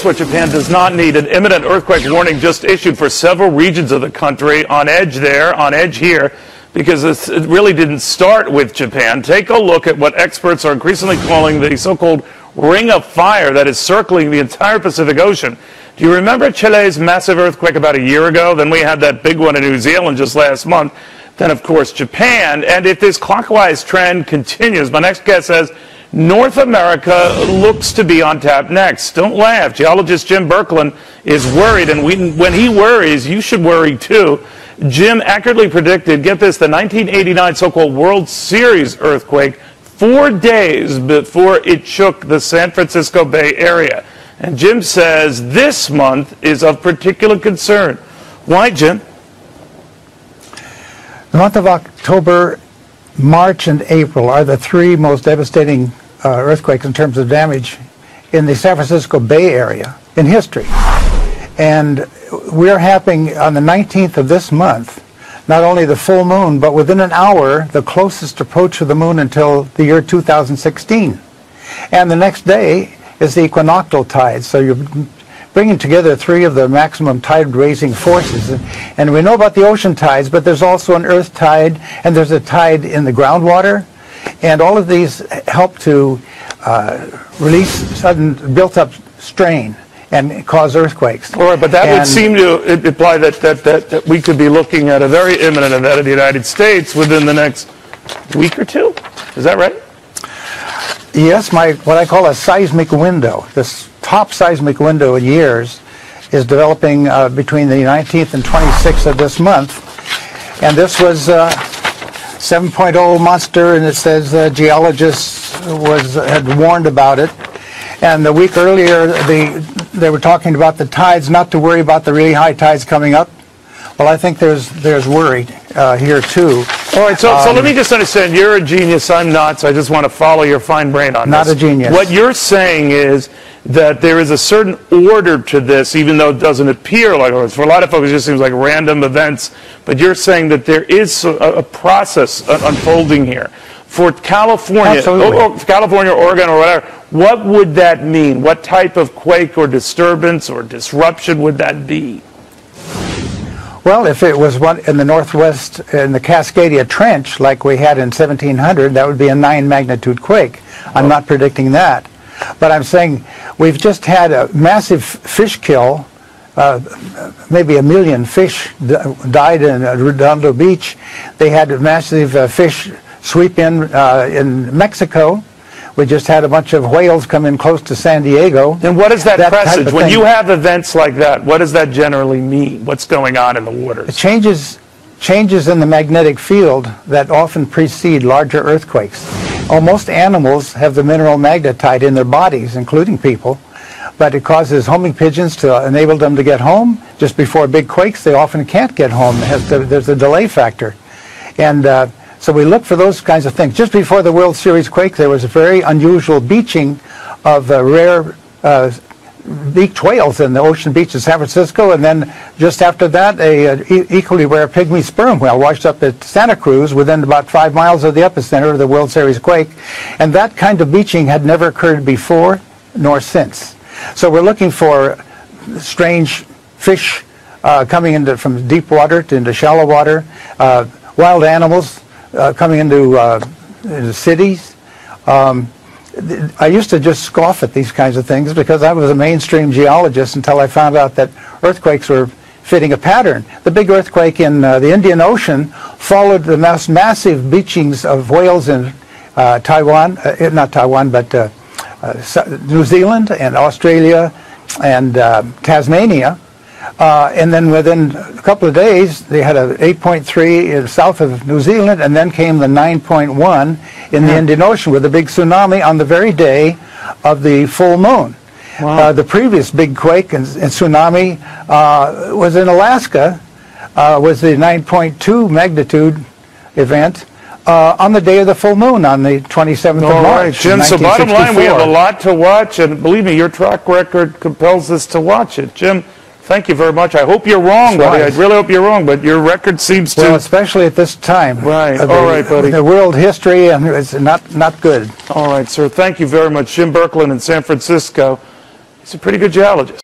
Guess what Japan does not need? An imminent earthquake warning just issued for several regions of the country, on edge there, on edge here, because it really didn't start with Japan. Take a look at what experts are increasingly calling the so-called ring of fire that is circling the entire Pacific Ocean. Do you remember Chile's massive earthquake about a year ago? Then we had that big one in New Zealand just last month. Then, of course, Japan. And if this clockwise trend continues, my next guest says North America looks to be on tap next. Don't laugh. Geologist Jim Birkeland is worried, and when he worries, you should worry too. Jim accurately predicted, get this, the 1989 so-called World Series earthquake 4 days before it shook the San Francisco Bay Area. And Jim says this month is of particular concern. Why, Jim? The month of October, March, and April are the three most devastating earthquakes in terms of damage in the San Francisco Bay Area in history. And we're having, on the 19th of this month, not only the full moon, but within an hour, the closest approach of the moon until the year 2016. And the next day is the equinoctial tide. So you're bringing together three of the maximum tide-raising forces. And we know about the ocean tides, but there's also an earth tide, and there's a tide in the groundwater. And all of these help to release sudden built-up strain and cause earthquakes. All right, but that would seem to imply that we could be looking at a very imminent event in the United States within the next week or two. Is that right? Yes, what I call a seismic window. This top seismic window in years is developing between the 19th and 26th of this month. And this was 7.0 monster, and it says geologists had warned about it. And the week earlier, they were talking about the tides, not to worry about the really high tides coming up. Well, I think there's worry here too. All right, so let me just understand. You're a genius. I'm not, so I just want to follow your fine brain on this. Not a genius. What you're saying is that there is a certain order to this, even though it doesn't appear like it. For a lot of folks, it just seems like random events. But you're saying that there is a process unfolding here. For California, California, Oregon, or whatever, what would that mean? What type of quake or disturbance or disruption would that be? Well, if it was one in the Northwest, in the Cascadia Trench, like we had in 1700, that would be a 9 magnitude quake. I'm not predicting that. But I'm saying we've just had a massive fish kill. Maybe 1 million fish died in Redondo Beach. They had a massive fish sweep in Mexico. We just had a bunch of whales come in close to San Diego. And what is that presage? When you have events like that, what does that generally mean? What's going on in the waters? Changes in the magnetic field that often precede larger earthquakes. Most animals have the mineral magnetite in their bodies, including people, but it causes homing pigeons to enable them to get home. Just before big quakes, they often can't get home. There's a delay factor. And so we look for those kinds of things. Just before the World Series quake, there was a very unusual beaching of rare beaked whales in the ocean beach of San Francisco, and then just after that, a equally rare pygmy sperm whale washed up at Santa Cruz within about 5 miles of the epicenter of the World Series quake. And that kind of beaching had never occurred before nor since. So we're looking for strange fish coming from deep water into shallow water, wild animals coming into cities. I used to just scoff at these kinds of things because I was a mainstream geologist until I found out that earthquakes were fitting a pattern. The big earthquake in the Indian Ocean followed the massive beachings of whales in Taiwan, not Taiwan, but New Zealand and Australia and Tasmania. And then within a couple of days, they had a 8.3 south of New Zealand, and then came the 9.1 in the Indian Ocean with a big tsunami on the very day of the full moon. Wow. The previous big quake and tsunami was in Alaska, was the 9.2 magnitude event on the day of the full moon, on the 27th of March. All right, Jim, so bottom line, we have a lot to watch, and believe me, your track record compels us to watch it. Jim, thank you very much. I hope you're wrong, buddy. I really hope you're wrong, but your record seems to... Well, especially at this time. Right. All right, buddy. The world history, and it's not good. All right, sir. Thank you very much. Jim Birkeland in San Francisco. He's a pretty good geologist.